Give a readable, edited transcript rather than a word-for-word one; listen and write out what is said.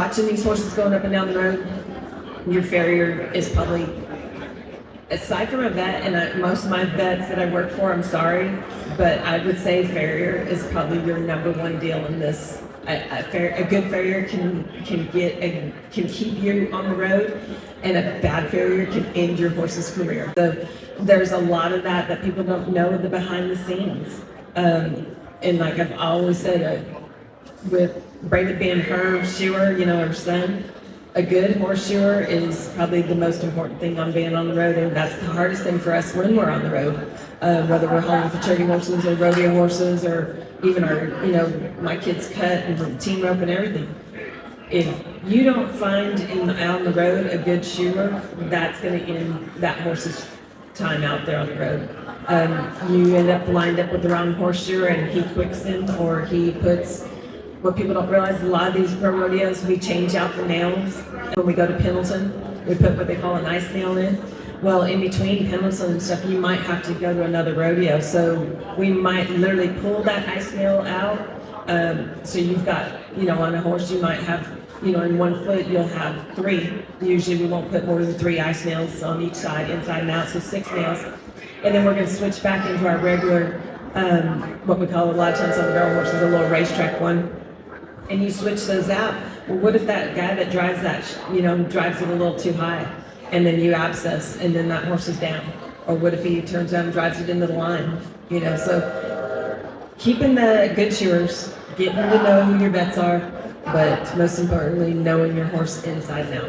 watching these horses going up and down the road, your farrier is probably, aside from a vet, and most of my vets that I work for, I'm sorry, but I would say farrier is probably your number one deal in this. A good farrier can keep you on the road, and a bad farrier can end your horse's career. So there's a lot of that people don't know, the behind the scenes. And like I've always said, with Brandon being her shoer, her son, a good horse shoer is probably the most important thing on being on the road, and that's the hardest thing for us when we're on the road, whether we're hauling for charity horses or rodeo horses, or even our, my kids cut and team rope and everything. If you don't find out on the road a good shoer, that's going to end that horse's time out there on the road. You end up lined up with the wrong horse shoer, and he quicks him, or he puts. What people don't realize, a lot of these pro rodeos, we change out the nails. When we go to Pendleton, we put what they call an ice nail in. Well, in between Pendleton and stuff, you might have to go to another rodeo. So we might literally pull that ice nail out. So you've got, on a horse, you might have, in one foot, you'll have 3. Usually we won't put more than 3 ice nails on each side, inside and out, so 6 nails. And then we're going to switch back into our regular, what we call a lot of times on the barrel horses, a little racetrack one. And you switch those out. Well, what if that guy that drives that, drives it a little too high, and then you abscess, and then that horse is down? Or what if he turns around and drives it into the line? So keeping the good shoers, getting to know who your vets are, but most importantly, knowing your horse inside and out.